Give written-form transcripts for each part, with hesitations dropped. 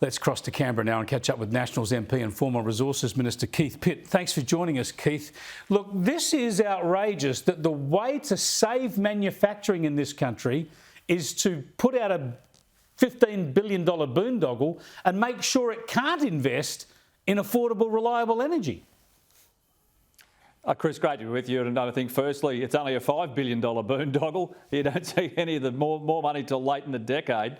Let's cross to Canberra now and catch up with Nationals MP and former Resources Minister Keith Pitt. Thanks for joining us, Keith. Look, this is outrageous that the way to save manufacturing in this country is to put out a $15 billion boondoggle and make sure it can't invest in affordable, reliable energy. Chris, great to be with you. And I think, firstly, it's only a $5 billion boondoggle. You don't see any of the more money till late in the decade.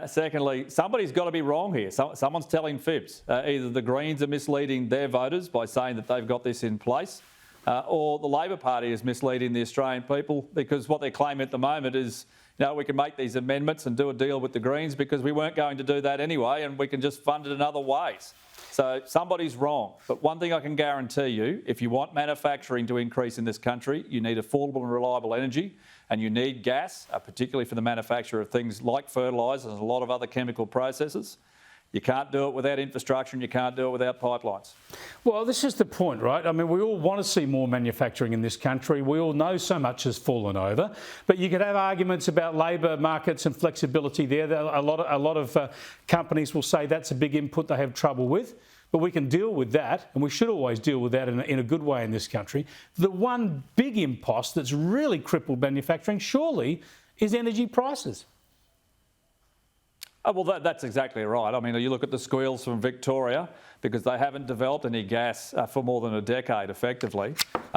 Secondly, somebody's got to be wrong here. Someone's telling fibs. Either the Greens are misleading their voters by saying that they've got this in place, or the Labor Party is misleading the Australian people, because what they're claiming at the moment is, we can make these amendments and do a deal with the Greens because we weren't going to do that anyway, and we can just fund it in other ways. So somebody's wrong. But one thing I can guarantee you, if you want manufacturing to increase in this country, you need affordable and reliable energy, and you need gas, particularly for the manufacture of things like fertilisers and a lot of other chemical processes. You can't do it without infrastructure, and you can't do it without pipelines. Well, this is the point, right? I mean, we all want to see more manufacturing in this country. We all know so much has fallen over. But you could have arguments about labour markets and flexibility there. A lot of companies will say that's a big input they have trouble with. But we can deal with that, and we should always deal with that in a good way in this country. The one big impost that's really crippled manufacturing, surely, is energy prices. Well, that's exactly right. I mean, you look at the squeals from Victoria, because they haven't developed any gas for more than a decade, effectively.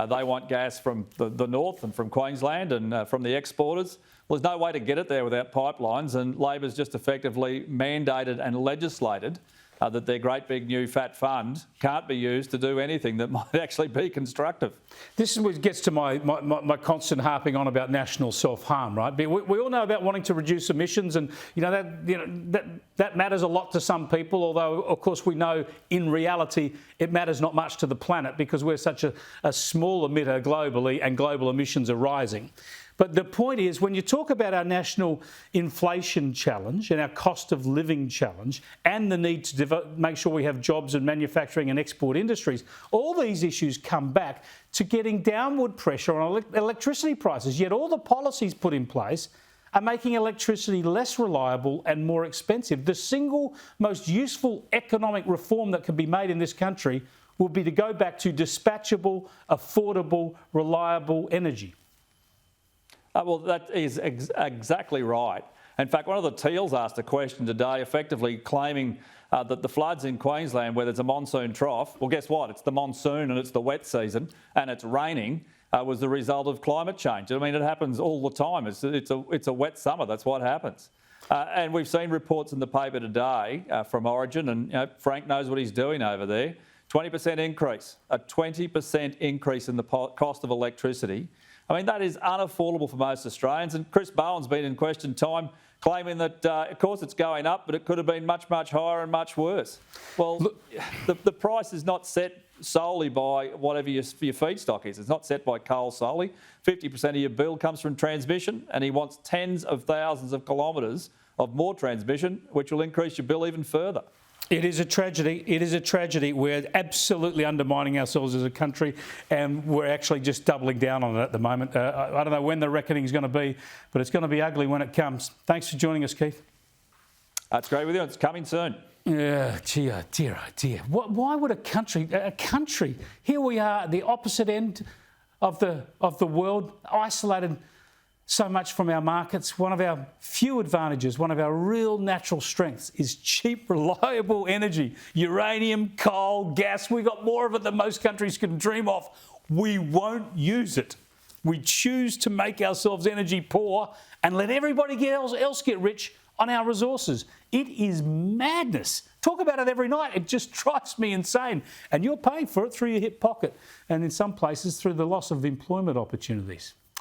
They want gas from the north and from Queensland and from the exporters. Well, there's no way to get it there without pipelines, and Labor's just effectively mandated and legislated that their great big new fat fund can't be used to do anything that might actually be constructive. This is what gets to my constant harping on about national self-harm, right? We all know about wanting to reduce emissions, and that matters a lot to some people, although of course we know in reality it matters not much to the planet because we're such a small emitter globally, and global emissions are rising. But the point is, when you talk about our national inflation challenge and our cost of living challenge and the need to make sure we have jobs in manufacturing and export industries, all these issues come back to getting downward pressure on electricity prices. Yet all the policies put in place are making electricity less reliable and more expensive. The single most useful economic reform that can be made in this country would be to go back to dispatchable, affordable, reliable energy. Well, that is exactly right. In fact, one of the Teals asked a question today, effectively claiming that the floods in Queensland, where there's a monsoon trough, well, guess what? It's the monsoon and it's the wet season and it's raining, was the result of climate change. I mean, it happens all the time. It's a wet summer. That's what happens. And we've seen reports in the paper today from Origin, and Frank knows what he's doing over there. 20% increase, a 20% increase in the cost of electricity. I mean, that is unaffordable for most Australians. And Chris Bowen's been in question time claiming that, of course, it's going up, but it could have been much, much higher and much worse. Well, look, the price is not set solely by whatever your feedstock is. It's not set by coal solely. 50% of your bill comes from transmission, and he wants tens of thousands of kilometres of more transmission, which will increase your bill even further. It is a tragedy. It is a tragedy. We're absolutely undermining ourselves as a country, and we're actually just doubling down on it at the moment. I don't know when the reckoning is going to be, but it's going to be ugly when it comes. Thanks for joining us, Keith. That's great with you. It's coming soon. Yeah, dear, oh dear. Why would a country, here we are at the opposite end of the world, isolated so much from our markets. One of our few advantages, one of our real natural strengths is cheap, reliable energy. Uranium, coal, gas. We've got more of it than most countries can dream of. We won't use it. We choose to make ourselves energy poor and let everybody else get rich on our resources. It is madness. Talk about it every night. It just drives me insane. And you're paying for it through your hip pocket, and in some places through the loss of employment opportunities.